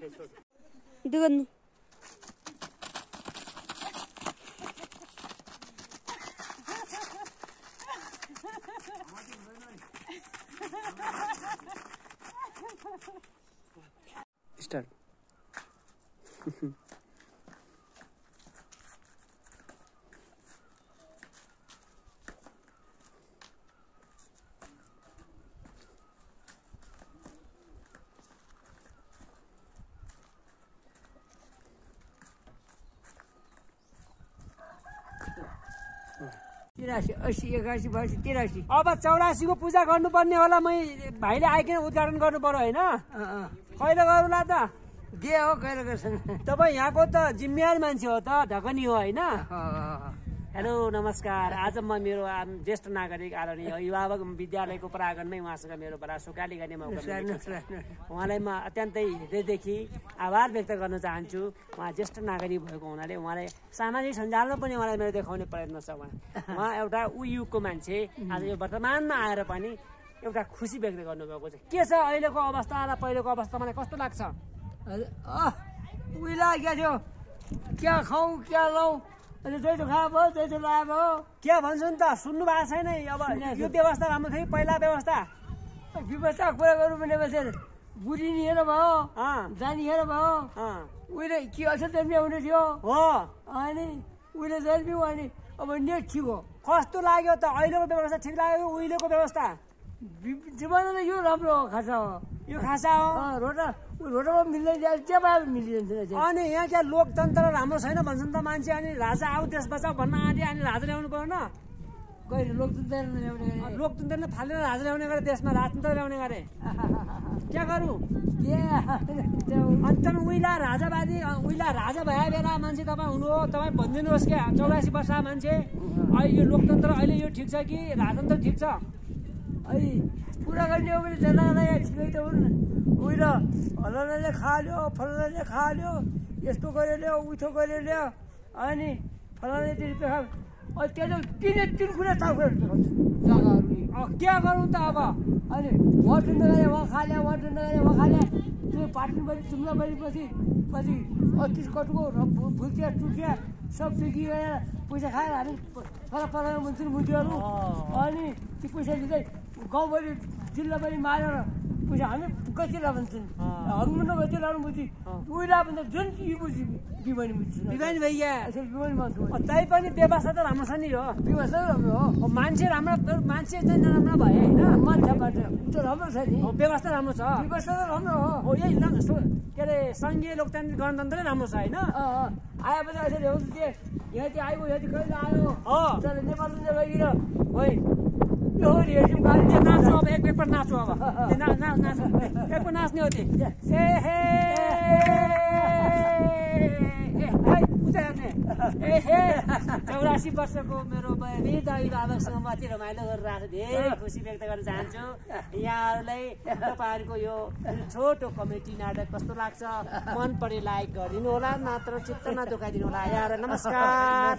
दुगन start तिरासी 80 81 82 83 अब 84 को पूजा गर्नुपर्ने होला भाइले आइकन उद्घाटन गर्नु पर्यो होइन कहिले गरौँला त जे हो कहिले गर्छन् तपाईँ यहाँको त जिम्मेवार मान्छे हो त ढकनी हो होइन हेलो नमस्कार आज म मेरो ज्येष्ठ नागरिक आदरणीय अभिभावक विद्यालयको प्राङ्गणमै उहाँसँग मेरो बडा सोकाली गर्ने मौका मिलेको छ। उहाँलाई म अत्यन्तै हृदयदेखि आभार व्यक्त गर्न चाहन्छु। उहाँ ज्येष्ठ नागरिक भएको हुनाले उहाँलाई सामाजिक सञ्जालमा पनि उहाँलाई मेरो देखाउने प्रयत्न छ। उहाँ एउटा युगको मान्छे आज यो वर्तमानमा आएर पनि एउटा खुसी व्यक्त गर्नुभएको छ। के छ अहिलेको अवस्था र पहिलेको अवस्था मलाई कस्तो लाग्छ? उइला क्या थियो क्या खाउँ क्या लाउँ त्यही खायो भयो त्यही लायो भयो के भन्छ नि त सुन्नु भएको छैन? अब यो व्यवस्था राम्रो थियो पहिला व्यवस्था कुरा गरौँ भने बसेर बुढिनिखेर भयो जानिखेर भयो उहिले के असल जन्मिया हुने थियो हो अनि उहिले जन्मियो अनि अब नेट ठिक हो। कस्तो लाग्यो त अहिलेको व्यवस्था ठिक लाग्यो उहिलेको व्यवस्था? जीवनमा यो राम्रो खासा हो यो खासा हो रोटामा मिल्दैन जे भए मिलिन्छ। अनि यहाँ क्या लोकतन्त्र राम्रो छैन भन्छन् त मान्छे अनि राजा आऊ देश बचाऊ भन्न आँटे अनि राजा ल्याउनु पर्यो न कहिले लोकतन्त्र ल्याउने लोकतन्त्र फालेर राजा ल्याउने गरे देशमा राजतन्त्र ल्याउने गरे क्या गरौँ अनि तपाईँ उहिला राजावादी उहिला राजा भए बेला मान्छे तपाईँ हुनु हो तपाईँ भनिदिनुहोस् क्या 84 वर्ष मान्छे अहिले यो लोकतन्त्र अहिले यो ठिक छ कि राजतन्त्र ठिक छ? अहिले कुरा गर्ने हो भने जनतालाई ठिकै त हुन् उहिले फलानाले खाल्यो फलानाले खाल्यो यस्तो गरेर ल्यायो उठो गरेर ल्यायो अनि फलानाले रुपियाँ खायो त्यहाँ तिन कुरा चाउहरू जग्गाहरू के गरौँ त अब? अनि वाटर नगरे वहाँ खाल्यो वाटर नगरे वहाँ खाल्यो त्यो पाटनबारी जुम्ला गरेपछि पछि 38 कटुको भुल्किया टुकिया सब बिग्रिएर पैसा खाएर हामी पर मान्छेहरू मुन्थ्योहरू अनि त्यो पैसा दिँदै गाउँभरि जिल्लाभरि मारेर पैसा हामी गतिला भन्छन् हङ्मुन्न गतिला बुझी उहिला भन्छ जुन बुझी बिमानी बुझ्छु बिमानी भइया बिमानी मान्छे तै पनि व्यवस्था त राम्रो छ नि हो व्यवस्था राम्रो हो मान्छे राम्रो मान्छे चाहिँ नराम्रो भए होइन मान्छे त्यो राम्रो छ नि व्यवस्था राम्रो छ व्यवस्था त राम्रो हो यही के अरे सङ्घीय लोकतान्त्रिक गणतन्त्रै राम्रो छ होइन आएपछि अहिले हो यहाँ चाहिँ आयो यहाँ चाहिँ कहिले आयो तर नेपाल लगिर है यो नाच्नु अब एकपल्ट नाच्नु अब नाच्नु एकपल्ट नाच्ने हो त्यो उता हेर्ने 84 वर्षको मेरो वृद्ध अभिभावकसँग म अति रमाइलो गरेर आएको धेरै खुसी व्यक्त गर्न चाहन्छु। यहाँहरूलाई तपाईँहरूको यो छोटो कमेडी नाटक कस्तो लाग्छ मन परे लाइक गरिदिनु होला नत्र चित्त नदुखाइदिनु होला। यहाँहरूलाई नमस्कार।